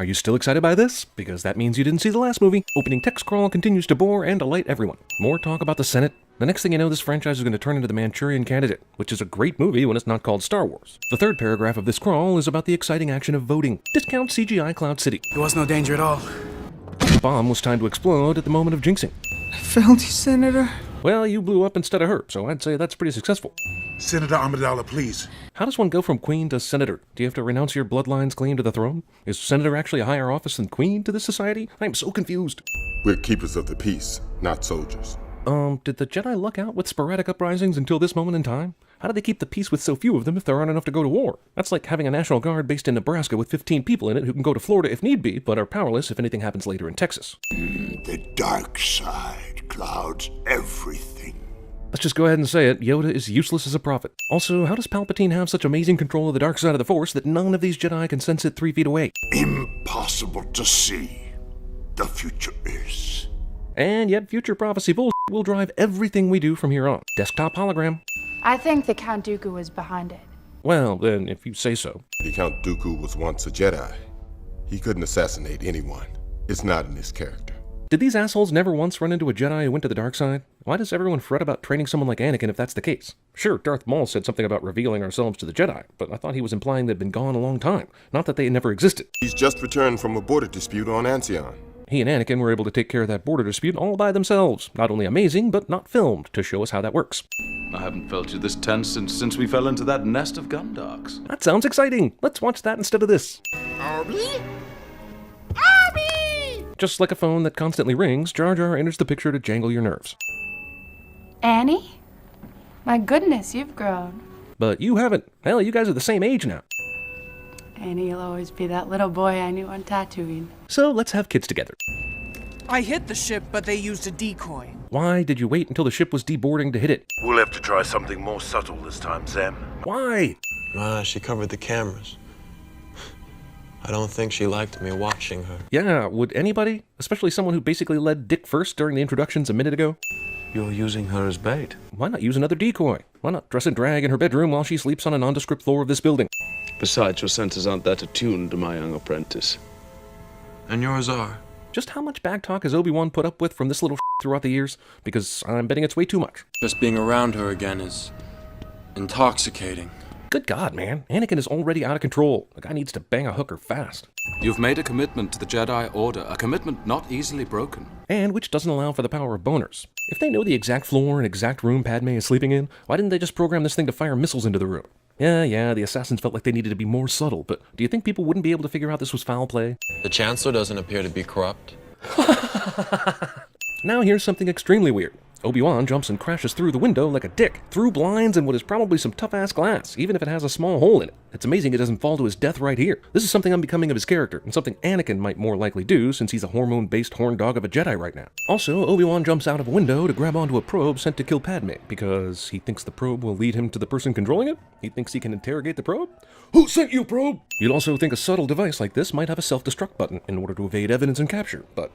Are you still excited by this? Because that means you didn't see the last movie. Opening text scroll continues to bore and delight everyone. More talk about the Senate. The next thing you know, this franchise is going to turn into The Manchurian Candidate, which is a great movie when it's not called Star Wars. The third paragraph of this crawl is about the exciting action of voting. Discount CGI Cloud City. There was no danger at all. The bomb was timed to explode at the moment of jinxing. I failed you, Senator. Well, you blew up instead of her, so I'd say that's pretty successful. Senator Amidala, please. How does one go from queen to senator? Do you have to renounce your bloodline's claim to the throne? Is senator actually a higher office than queen to this society? I'm so confused. We're keepers of the peace, not soldiers. Did the Jedi luck out with sporadic uprisings until this moment in time? How do they keep the peace with so few of them if there aren't enough to go to war? That's like having a National Guard based in Nebraska with 15 people in it who can go to Florida if need be, but are powerless if anything happens later in Texas. The dark side clouds everything. Let's just go ahead and say it, Yoda is useless as a prophet. Also, how does Palpatine have such amazing control of the dark side of the Force that none of these Jedi can sense it 3 feet away? Impossible to see. The future is. And yet future prophecy bullshit will drive everything we do from here on. Desktop hologram. I think the Count Dooku was behind it. Well, then, if you say so. The Count Dooku was once a Jedi. He couldn't assassinate anyone. It's not in his character. Did these assholes never once run into a Jedi who went to the dark side? Why does everyone fret about training someone like Anakin if that's the case? Sure, Darth Maul said something about revealing ourselves to the Jedi, but I thought he was implying they'd been gone a long time, not that they never existed. He's just returned from a border dispute on Ancion. He and Anakin were able to take care of that border dispute all by themselves. Not only amazing, but not filmed, to show us how that works. I haven't felt you this tense since we fell into that nest of gundarks. That sounds exciting! Let's watch that instead of this. Just like a phone that constantly rings, Jar Jar enters the picture to jangle your nerves. Annie? My goodness, you've grown. But you haven't. Hell, you guys are the same age now. Annie, you'll always be that little boy I knew on Tatooine. So let's have kids together. I hit the ship, but they used a decoy. Why did you wait until the ship was deboarding to hit it? We'll have to try something more subtle this time, Sam. Why? She covered the cameras. I don't think she liked me watching her. Yeah, would anybody? Especially someone who basically led dick first during the introductions a minute ago? You're using her as bait. Why not use another decoy? Why not dress and drag in her bedroom while she sleeps on a nondescript floor of this building? Besides, your senses aren't that attuned to my young apprentice. And yours are. Just how much backtalk has Obi-Wan put up with from this little throughout the years? Because I'm betting it's way too much. Just being around her again is intoxicating. Good God, man. Anakin is already out of control. The guy needs to bang a hooker fast. You've made a commitment to the Jedi Order, a commitment not easily broken. And which doesn't allow for the power of boners. If they know the exact floor and exact room Padme is sleeping in, why didn't they just program this thing to fire missiles into the room? Yeah, the assassins felt like they needed to be more subtle, but do you think people wouldn't be able to figure out this was foul play? The Chancellor doesn't appear to be corrupt. Now here's something extremely weird. Obi-Wan jumps and crashes through the window like a dick, through blinds and what is probably some tough-ass glass, even if it has a small hole in it. It's amazing it doesn't fall to his death right here. This is something unbecoming of his character, and something Anakin might more likely do since he's a hormone-based horn dog of a Jedi right now. Also, Obi-Wan jumps out of a window to grab onto a probe sent to kill Padme, because he thinks the probe will lead him to the person controlling it? He thinks he can interrogate the probe? Who sent you, probe? You'd also think a subtle device like this might have a self-destruct button in order to evade evidence and capture, but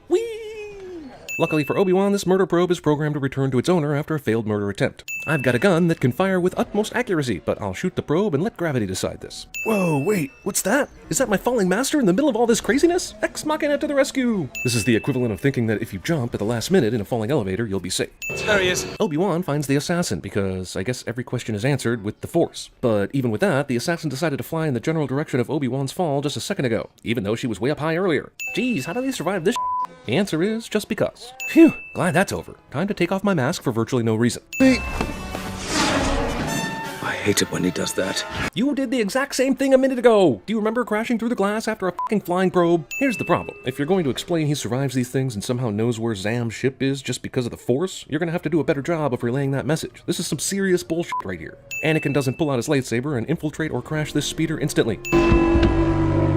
luckily for Obi-Wan, this murder probe is programmed to return to its owner after a failed murder attempt. I've got a gun that can fire with utmost accuracy, but I'll shoot the probe and let gravity decide this. Whoa, wait, what's that? Is that my falling master in the middle of all this craziness? Ex Machina to the rescue! This is the equivalent of thinking that if you jump at the last minute in a falling elevator, you'll be safe. There he is. Obi-Wan finds the assassin, because I guess every question is answered with the Force. But even with that, the assassin decided to fly in the general direction of Obi-Wan's fall just a second ago, even though she was way up high earlier. Geez, how do they survive this shit? The answer is just because. Phew, glad that's over. Time to take off my mask for virtually no reason. I hate it when he does that. You did the exact same thing a minute ago! Do you remember crashing through the glass after a fucking flying probe? Here's the problem. If you're going to explain he survives these things and somehow knows where Zam's ship is just because of the Force, you're gonna have to do a better job of relaying that message. This is some serious bullshit right here. Anakin doesn't pull out his lightsaber and infiltrate or crash this speeder instantly.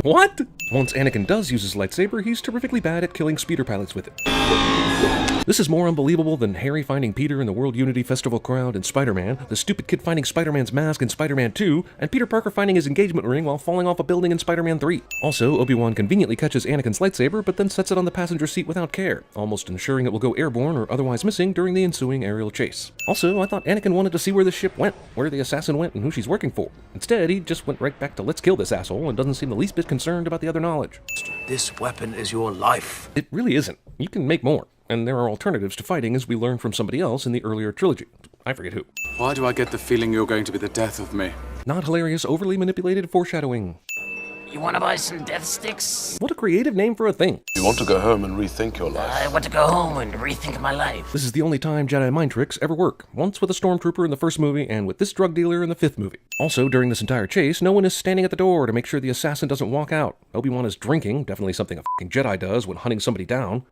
What? Once Anakin does use his lightsaber, he's terrifically bad at killing speeder pilots with it. This is more unbelievable than Harry finding Peter in the World Unity Festival crowd in Spider-Man, the stupid kid finding Spider-Man's mask in Spider-Man 2, and Peter Parker finding his engagement ring while falling off a building in Spider-Man 3. Also, Obi-Wan conveniently catches Anakin's lightsaber, but then sets it on the passenger seat without care, almost ensuring it will go airborne or otherwise missing during the ensuing aerial chase. Also, I thought Anakin wanted to see where the ship went, where the assassin went, and who she's working for. Instead, he just went right back to let's kill this asshole and doesn't seem the least bit concerned about the other knowledge. This weapon is your life. It really isn't. You can make more. And there are alternatives to fighting, as we learned from somebody else in the earlier trilogy. I forget who. Why do I get the feeling you're going to be the death of me? Not hilarious, overly manipulated foreshadowing. You want to buy some death sticks? What a creative name for a thing. You want to go home and rethink your life? I want to go home and rethink my life. This is the only time Jedi mind tricks ever work. Once with a stormtrooper in the first movie, and with this drug dealer in the 5th movie. Also, during this entire chase, no one is standing at the door to make sure the assassin doesn't walk out. Obi-Wan is drinking, definitely something a fucking Jedi does when hunting somebody down.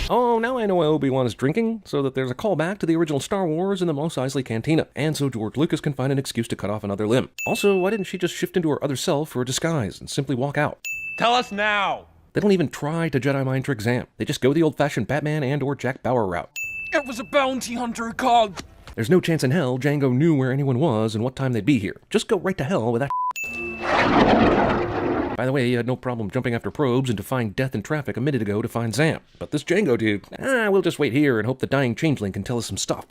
Oh, now I know why Obi-Wan is drinking, so that there's a callback to the original Star Wars in the Mos Eisley Cantina, and so George Lucas can find an excuse to cut off another limb. Also, why didn't she just shift into her other self for a disguise and simply walk out? Tell us now! They don't even try to Jedi mind trick Zam. They just go the old-fashioned Batman and or Jack Bauer route. It was a bounty hunter called... There's no chance in hell Django knew where anyone was and what time they'd be here. Just go right to hell with that. By the way, he had no problem jumping after probes and defying death in traffic a minute ago to find Zam. But this Django dude, we'll just wait here and hope the dying changeling can tell us some stuff.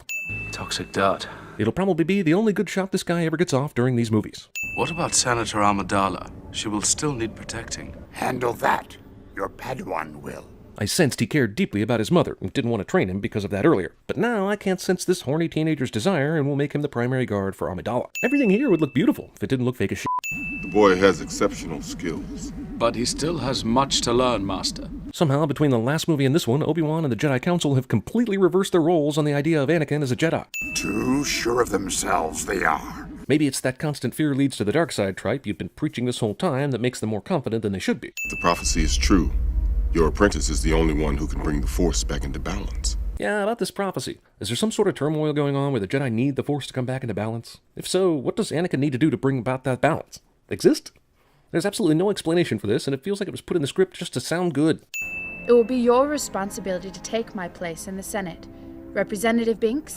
Toxic dart. It'll probably be the only good shot this guy ever gets off during these movies. What about Senator Amidala? She will still need protecting. Handle that. Your Padawan will. I sensed he cared deeply about his mother and didn't want to train him because of that earlier. But now I can't sense this horny teenager's desire and will make him the primary guard for Amidala. Everything here would look beautiful if it didn't look fake as shit. The boy has exceptional skills. But he still has much to learn, Master. Somehow, between the last movie and this one, Obi-Wan and the Jedi Council have completely reversed their roles on the idea of Anakin as a Jedi. Too sure of themselves they are. Maybe it's that constant fear leads to the dark side tripe you've been preaching this whole time that makes them more confident than they should be. The prophecy is true. Your apprentice is the only one who can bring the Force back into balance. Yeah, about this prophecy. Is there some sort of turmoil going on where the Jedi need the Force to come back into balance? If so, what does Anakin need to do to bring about that balance? Exist? There's absolutely no explanation for this, and it feels like it was put in the script just to sound good. It will be your responsibility to take my place in the Senate. Representative Binks?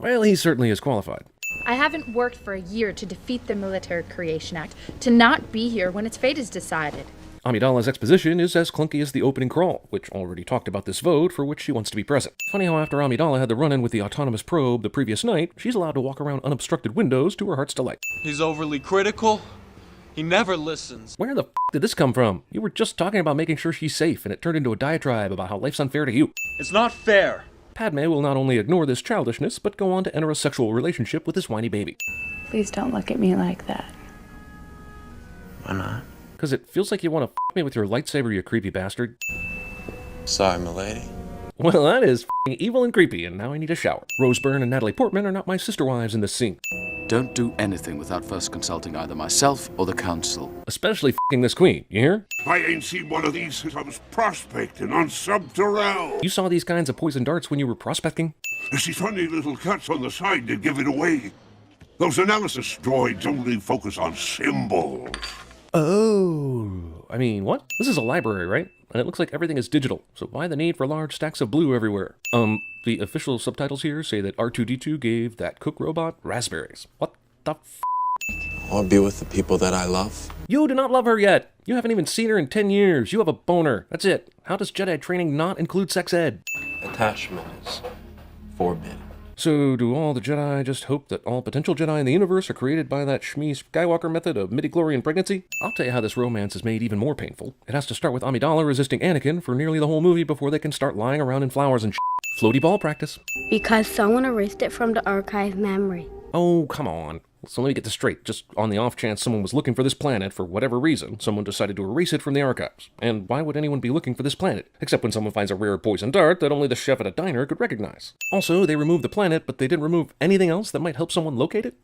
Well, he certainly is qualified. I haven't worked for a year to defeat the Military Creation Act, to not be here when its fate is decided. Amidala's exposition is as clunky as the opening crawl, which already talked about this vote for which she wants to be present. Funny how after Amidala had the run-in with the autonomous probe the previous night, she's allowed to walk around unobstructed windows to her heart's delight. He's overly critical. He never listens. Where the f*** did this come from? You were just talking about making sure she's safe, and it turned into a diatribe about how life's unfair to you. It's not fair. Padme will not only ignore this childishness, but go on to enter a sexual relationship with this whiny baby. Please don't look at me like that. Why not? Because it feels like you want to f*** me with your lightsaber, you creepy bastard. Sorry, milady. Well, that is f***ing evil and creepy, and now I need a shower. Rose Byrne and Natalie Portman are not my sister wives in this scene. Don't do anything without first consulting either myself or the council. Especially f***ing this queen, you hear? I ain't seen one of these since I was prospecting on Subterrell. You saw these kinds of poison darts when you were prospecting? See, funny little cuts on the side that give it away. Those analysis droids only focus on symbols. Oh, I mean, what? This is a library, right? And it looks like everything is digital, so why the need for large stacks of blue everywhere? The official subtitles here say that R2-D2 gave that cook robot raspberries. What the f***? Or be with the people that I love. You do not love her yet. You haven't even seen her in 10 years. You have a boner. That's it. How does Jedi training not include sex ed? Attachment is forbidden. So do all the Jedi just hope that all potential Jedi in the universe are created by that Shmi Skywalker method of midi-chlorian pregnancy? I'll tell you how this romance is made even more painful. It has to start with Amidala resisting Anakin for nearly the whole movie before they can start lying around in flowers and floaty ball practice. Because someone erased it from the archive memory. Oh, come on. So let me get this straight. Just on the off chance someone was looking for this planet for whatever reason, someone decided to erase it from the archives. And why would anyone be looking for this planet? Except when someone finds a rare poison dart that only the chef at a diner could recognize. Also, they removed the planet, but they didn't remove anything else that might help someone locate it?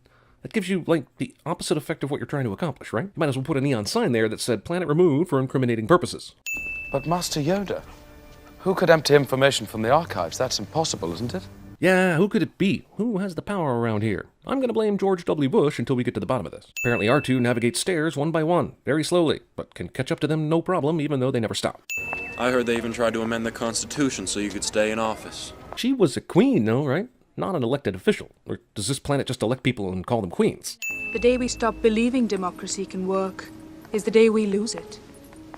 That gives you, like, the opposite effect of what you're trying to accomplish, right? You might as well put a neon sign there that said planet removed for incriminating purposes. But Master Yoda, who could empty information from the archives? That's impossible, isn't it? Yeah, who could it be? Who has the power around here? I'm gonna blame George W. Bush until we get to the bottom of this. Apparently R2 navigates stairs one by one, very slowly, but can catch up to them no problem even though they never stop. I heard they even tried to amend the Constitution so you could stay in office. She was a queen, though, right? Not an elected official. Or does this planet just elect people and call them queens? The day we stop believing democracy can work is the day we lose it.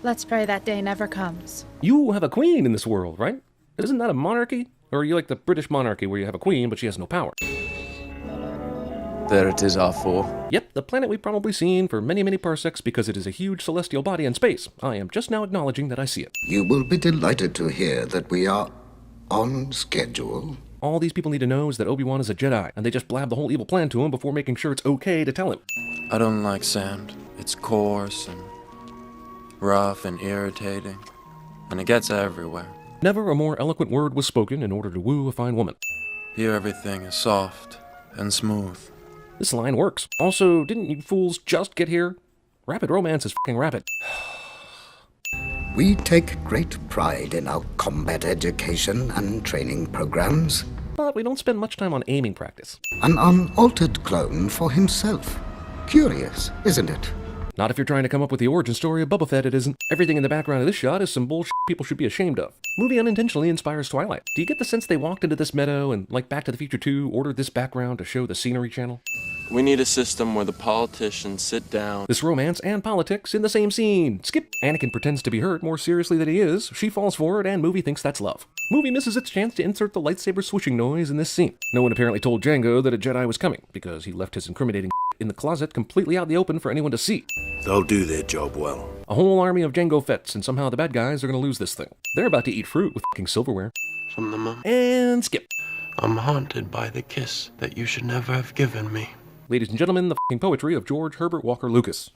Let's pray that day never comes. You have a queen in this world, right? Isn't that a monarchy? Or are you like the British monarchy where you have a queen but she has no power? There it is, R4. Yep, the planet we've probably seen for many, many parsecs because it is a huge celestial body in space. I am just now acknowledging that I see it. You will be delighted to hear that we are on schedule. All these people need to know is that Obi-Wan is a Jedi, and they just blab the whole evil plan to him before making sure it's okay to tell him. I don't like sand. It's coarse and rough and irritating, and it gets everywhere. Never a more eloquent word was spoken in order to woo a fine woman. Here everything is soft and smooth. This line works. Also, didn't you fools just get here? Rapid romance is f***ing rapid. We take great pride in our combat education and training programs. But we don't spend much time on aiming practice. An unaltered clone for himself. Curious, isn't it? Not if you're trying to come up with the origin story of Boba Fett, it isn't. Everything in the background of this shot is some bullshit people should be ashamed of. Movie unintentionally inspires Twilight. Do you get the sense they walked into this meadow and, like Back to the Future 2, ordered this background to show the scenery channel? We need a system where the politicians sit down. This romance and politics in the same scene. Skip. Anakin pretends to be hurt more seriously than he is. She falls for it, and movie thinks that's love. Movie misses its chance to insert the lightsaber swishing noise in this scene. No one apparently told Django that a Jedi was coming, because he left his incriminating in the closet completely out in the open for anyone to see. They'll do their job well. A whole army of Django Fetts, and somehow the bad guys are going to lose this thing. They're about to eat fruit with f***ing silverware. From the mom. And skip. I'm haunted by the kiss that you should never have given me. Ladies and gentlemen, the f***ing poetry of George Herbert Walker Lucas.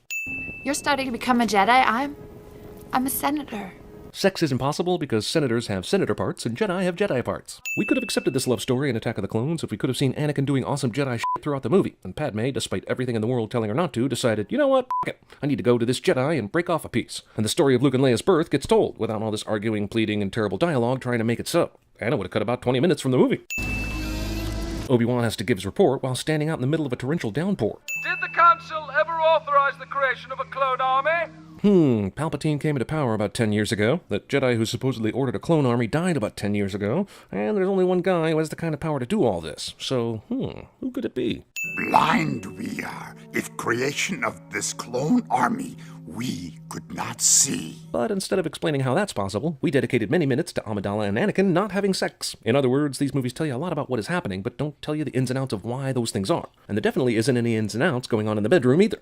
You're starting to become a Jedi. I'm a senator. Sex is impossible because senators have senator parts and Jedi have Jedi parts. We could have accepted this love story in Attack of the Clones if we could have seen Anakin doing awesome Jedi shit throughout the movie, and Padme, despite everything in the world telling her not to, decided, you know what, f*** it, I need to go to this Jedi and break off a piece. And the story of Luke and Leia's birth gets told, without all this arguing, pleading, and terrible dialogue trying to make it so. And it would have cut about 20 minutes from the movie. Obi-Wan has to give his report while standing out in the middle of a torrential downpour. Did the Council ever authorize the creation of a clone army? Palpatine came into power about 10 years ago. The Jedi who supposedly ordered a clone army died about 10 years ago. And there's only one guy who has the kind of power to do all this. So, who could it be? Blind we are. If creation of this clone army we could not see. But instead of explaining how that's possible, we dedicated many minutes to Amidala and Anakin not having sex. In other words, these movies tell you a lot about what is happening, but don't tell you the ins and outs of why those things are. And there definitely isn't any ins and outs going on in the bedroom either.